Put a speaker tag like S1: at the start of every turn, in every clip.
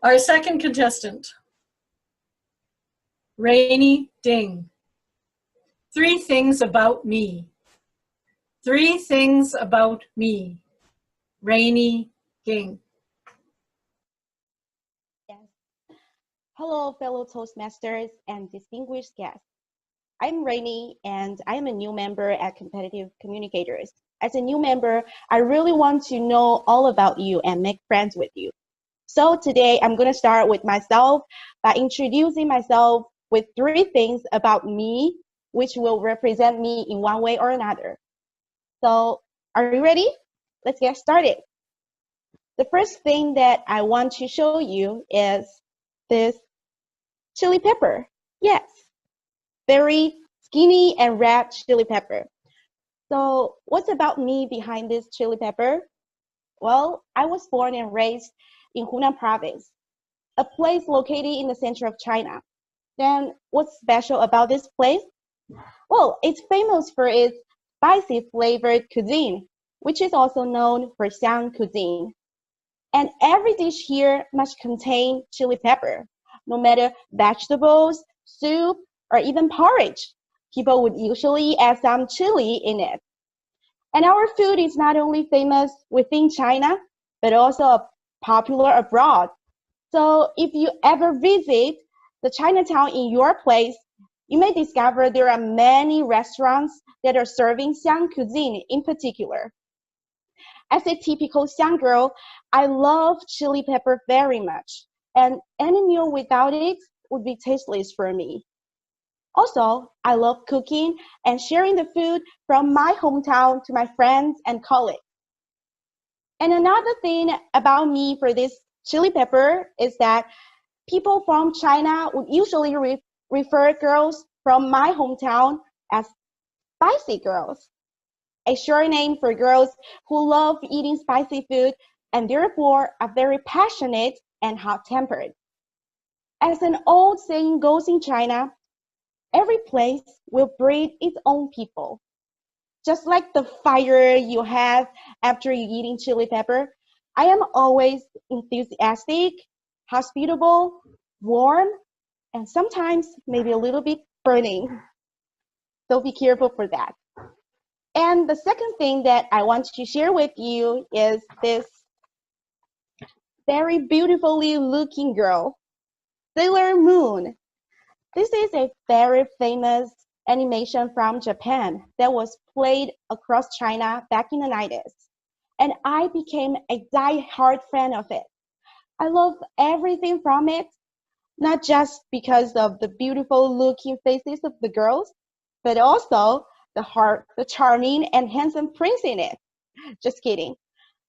S1: Our second contestant, Rainy Ding. 3 things about me. 3 things about me. Rainy Ding.
S2: Yes. Hello, fellow Toastmasters and distinguished guests. I'm Rainy, and I am a new member at Competitive Communicators. As a new member, I really want to know all about you and make friends with you. So today, I'm going to start with myself by introducing myself with 3 things about me, which will represent me in one way or another. So, are you ready? Let's get started. The first thing that I want to show you is this chili pepper. Yes, very skinny and red chili pepper. So what's about me behind this chili pepper? Well, I was born and raised in Hunan province, a place located in the center of China. Then what's special about this place? Well, it's famous for its spicy flavored cuisine, which is also known for Xiang cuisine. And every dish here must contain chili pepper, no matter vegetables, soup, or even porridge. People would usually add some chili in it. And our food is not only famous within China, but also popular abroad. So if you ever visit the Chinatown in your place, you may discover there are many restaurants that are serving Xiang cuisine in particular. As a typical Xiang girl, I love chili pepper very much, and any meal without it would be tasteless for me. Also, I love cooking and sharing the food from my hometown to my friends and colleagues. And another thing about me for this chili pepper is that people from China would usually refer girls from my hometown as spicy girls, a short name for girls who love eating spicy food and therefore are very passionate and hot-tempered. As an old saying goes in China, every place will breed its own people. Just like the fire you have after you eating chili pepper, I am always enthusiastic, hospitable, warm, and sometimes maybe a little bit burning. So be careful for that. And the second thing that I want to share with you is this very beautifully looking girl, Sailor Moon. This is a very famous animation from Japan that was played across China back in the 90s. And I became a die-hard fan of it. I love everything from it, not just because of the beautiful looking faces of the girls, but also the charming and handsome prince in it. Just kidding.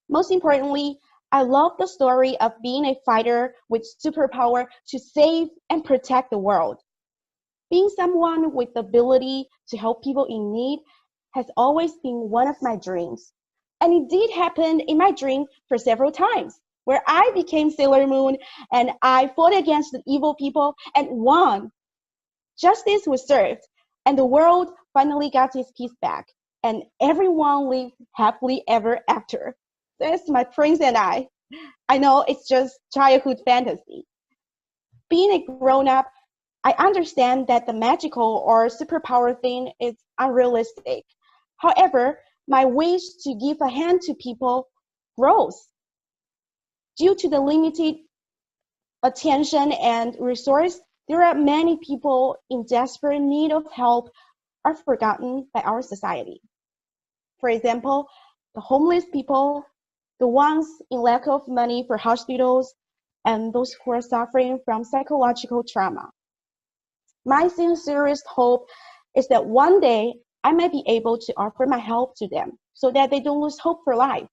S2: Most importantly, I love the story of being a fighter with superpower to save and protect the world. Being someone with the ability to help people in need has always been one of my dreams. And it did happen in my dream for several times, where I became Sailor Moon and I fought against the evil people and won. Justice was served, and the world finally got its peace back, and everyone lived happily ever after. That's my prince and I. I know it's just childhood fantasy. Being a grown-up, I understand that the magical or superpower thing is unrealistic. However, my wish to give a hand to people grows. Due to the limited attention and resource, there are many people in desperate need of help are forgotten by our society. For example, the homeless people, the ones in lack of money for hospitals, and those who are suffering from psychological trauma. My sincerest hope is that one day I might be able to offer my help to them so that they don't lose hope for life.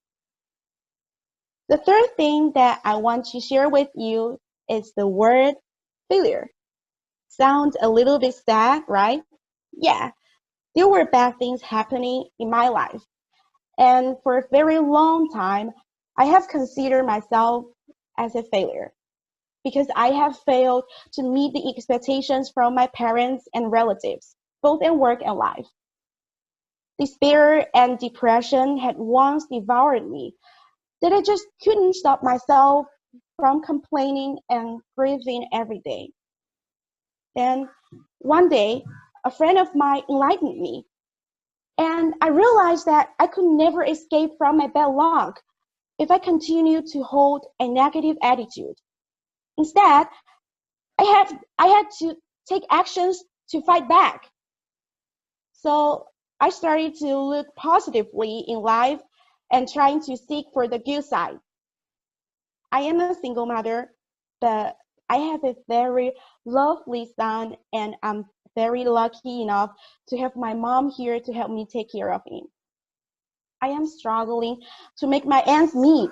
S2: The third thing that I want to share with you is the word failure. Sounds a little bit sad, right? Yeah, there were bad things happening in my life. And for a very long time, I have considered myself as a failure because I have failed to meet the expectations from my parents and relatives, both in work and life. Despair and depression had once devoured me that I just couldn't stop myself from complaining and grieving every day. Then one day, a friend of mine enlightened me, and I realized that I could never escape from my bad luck if I continued to hold a negative attitude. Instead, I had to take actions to fight back. So I started to look positively in life and trying to seek for the good side. I am a single mother, but I have a very lovely son, and I'm very lucky enough to have my mom here to help me take care of him. I am struggling to make my ends meet,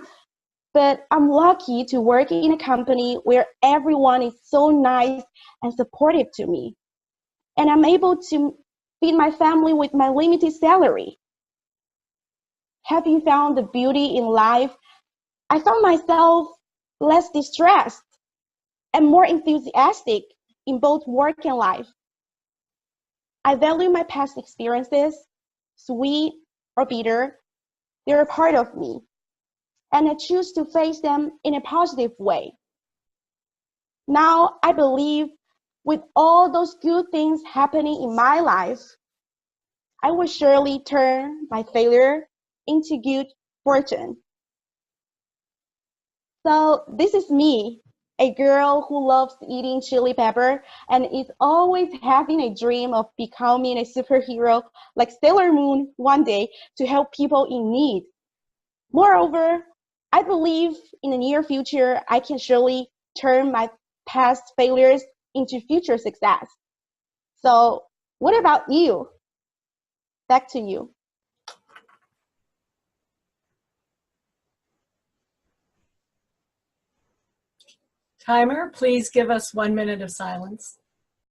S2: but I'm lucky to work in a company where everyone is so nice and supportive to me, and I'm able to feed my family with my limited salary. Have you found the beauty in life? I found myself less distressed and more enthusiastic in both work and life. I value my past experiences, sweet or bitter. They're a part of me, and I choose to face them in a positive way. Now I believe with all those good things happening in my life, I will surely turn my failure into good fortune. So this is me, a girl who loves eating chili pepper and is always having a dream of becoming a superhero like Sailor Moon one day to help people in need. Moreover, I believe in the near future, I can surely turn my past failures into future success. So what about you? Back to you.
S1: Timer, please give us 1 minute of silence.